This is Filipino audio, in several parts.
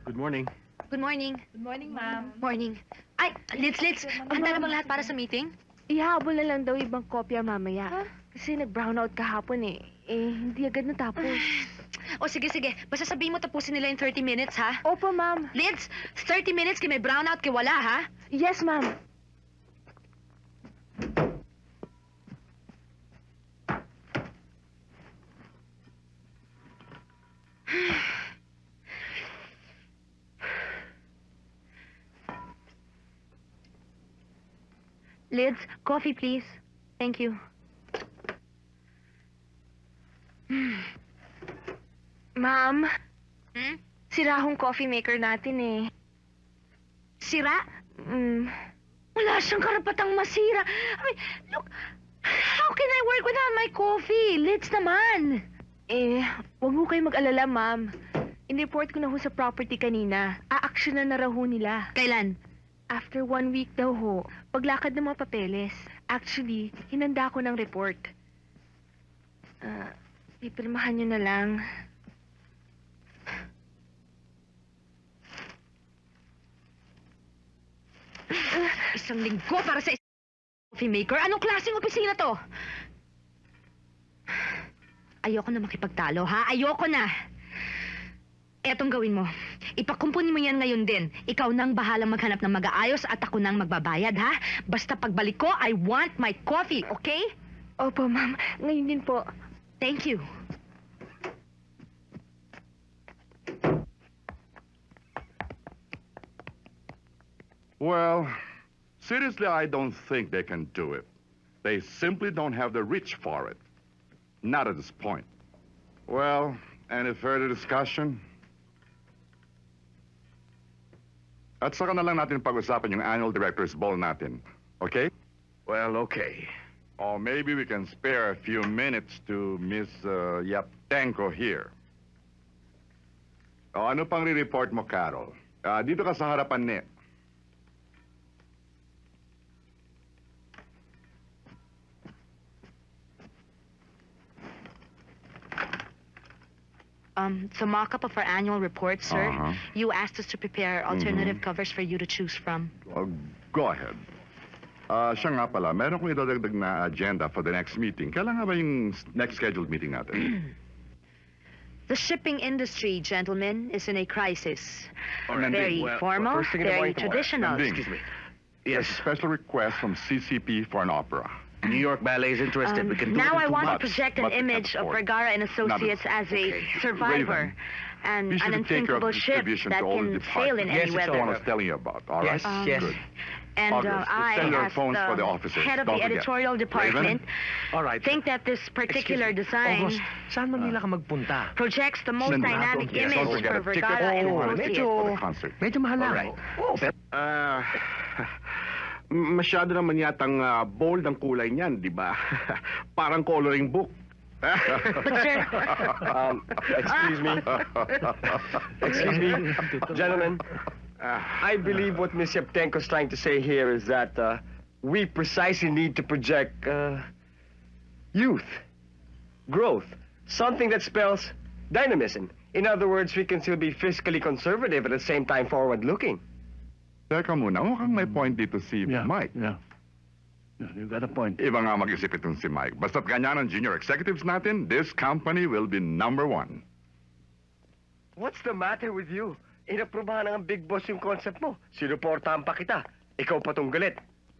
Good morning. Good morning. Good morning, ma'am. Morning. Ay, Liz, handa na bang lahat para sa meeting? Ihahabol na lang daw ibang kopya mamaya. Kasi nag-brownout kahapon eh. Hindi agad natapos. O sige, basta sabihin mo tapusin nila in 30 minutes, ha? Opo, ma'am. Liz, 30 minutes kay may brownout kay wala, ha? Yes, ma'am. Liz, coffee please. Thank you. Ma'am, Hmm? sira hong coffee maker natin eh. Sira? Mm, Wala siyang karapatang masira. I mean, look, how can I work without my coffee? Liz naman. Huwag mo kayo mag-alala, ma'am. In-report ko na ho sa property kanina. A-actionan na raw ho nila. Kailan? After 1 week daw ho, paglakad ng mga papeles. Actually, hinanda ko ng report. Pipirmahan nyo na lang. Isang linggo para sa coffee maker? Anong klaseng opisina to? Ayoko na makipagtalo, ha? Ayoko na! Etong gawin mo. Ipakumpuni mo yan ngayon din. Ikaw nang bahalang maghanap ng mag-aayos at ako nang magbabayad, ha? Basta pagbalik ko, I want my coffee, okay? Opo, ma'am. Ngayon din po. Thank you. Well, seriously, I don't think they can do it. They simply don't have the reach for it. Not at this point. Well, any further discussion? At saka na lang natin pag-usapan yung annual director's ball natin. Okay? Well, okay. Or maybe we can spare a few minutes to Miss Yaptenko here. O, ano pang re-report mo, Carol? Dito ka sa harapan ni... It's a mock-up of our annual report, sir. Uh-huh. You asked us to prepare alternative covers for you to choose from. Go ahead. Siya nga pala, meron kong idadagdag na agenda for the next meeting. Kailan nga ba yung next scheduled meeting natin? The shipping industry, gentlemen, is in a crisis. Nanding. Very Well, formal, first thing in the very morning tomorrow. traditional. Nanding. Excuse me. Yes. Yes, Special request from CCP for an opera. New York Ballet is interested. We can do Now it in I 2 want to months. project an but we can't image of afford it. Vergara and Associates as a Okay. survivor and Be an sure to take care of unsinkable ship distribution that to all can the sail in departments. Yes, any it's weather. That's what I was telling you about, all right? Yes, yes. Good. And August, I, send your as phones for the the officers. head of Don't the forget. editorial department, All right. think that this particular design August, saan Manila ka magpunta? projects the most Send dynamic yes, don't image forget for a ticket Vergara and for Associates. the concert. Medyo mahal lang. Alright. Masyado naman yatang bold ang kulay niyan, di ba? Parang coloring book. But sir, Excuse me. Excuse me, gentlemen. I believe what Miss Yevtenko is trying to say here is that we precisely need to project youth, growth, something that spells dynamism. In other words, we can still be fiscally conservative at the same time forward-looking. Teka muna, mukhang may point dito si Mike. Yeah, you got a point. Iba nga mag-isip itong si Mike. Basta't ganyan ang junior executives natin, this company will be #1. What's the matter with you? Inaprubahan ng big boss yung concept mo. Sinuportahan pa kita. Ikaw pa tong galit.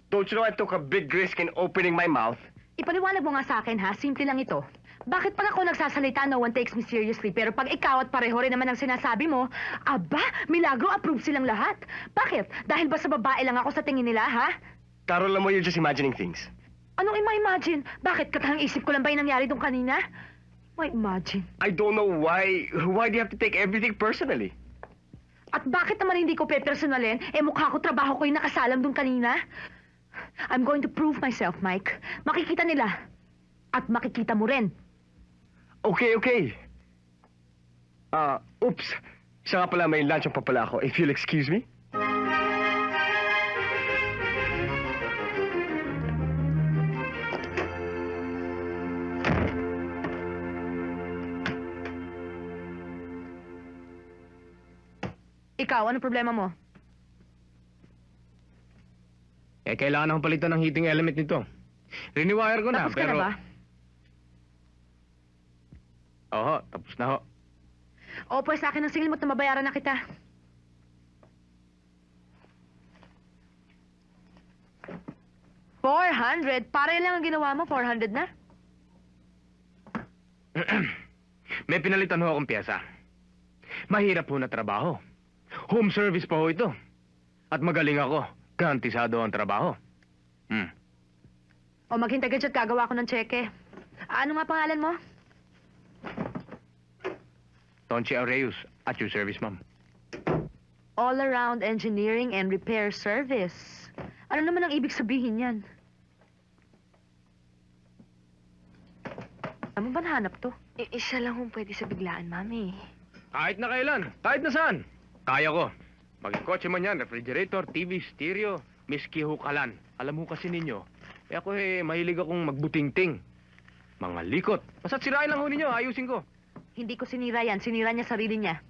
Don't you know I took a big risk in opening my mouth? ipaliwanag mo nga sa akin ha, simple lang ito. Bakit pag ako nagsasalita, no one takes me seriously, pero pag ikaw at pareho rin naman ang sinasabi mo, aba, milagro approve silang lahat. Bakit? Dahil ba sa babae lang ako sa tingin nila, ha? Carol, alam mo, you're just imagining things. Anong ima-imagine? Bakit? Katang isip ko lang ba yung nangyari doon kanina? Ma-imagine. I don't know why do you have to take everything personally? At bakit naman hindi ko pepersonalin? Mukha ko trabaho ko yung nakasalang doon kanina. I'm going to prove myself, Mike. Makikita nila. At makikita mo rin. Okay. Oops. Siya nga pala, may lunch pa pala ako. If you'll excuse me. Ikaw, ano problema mo? Kailangan akong palitan ng heating element nito. Riniwire ko na, Tapos ka na pero... ba? Oo, tapos na ho. O, pues sa akin ang singil mo at mabayaran na kita. $400? Para lang ang ginawa mo, 400 na? May pinalitan ho akong pyesa. Mahirap ho na trabaho. Home service pa ho ito. At magaling ako. Garantisado ang trabaho. O, maghintay ka dyan at gagawa ko ng tseke. Ano nga pangalan mo? Tonchi Aureus, at your service, ma'am. All-around engineering and repair service. Ano naman ang ibig sabihin yan? Ano ba nahanap to? Isa lang kung pwede sa biglaan, mami. Kahit na kailan, kahit na saan. Kaya ko. Maging kotse man yan, refrigerator, TV, stereo, miski hukalan. Alam mo kasi ninyo, ako mahilig akong magbutingting. Mga likot. Basta't sirain lang ho ninyo, ayusin ko. Hindi ko sinira yan. Sinira niya sarili niya.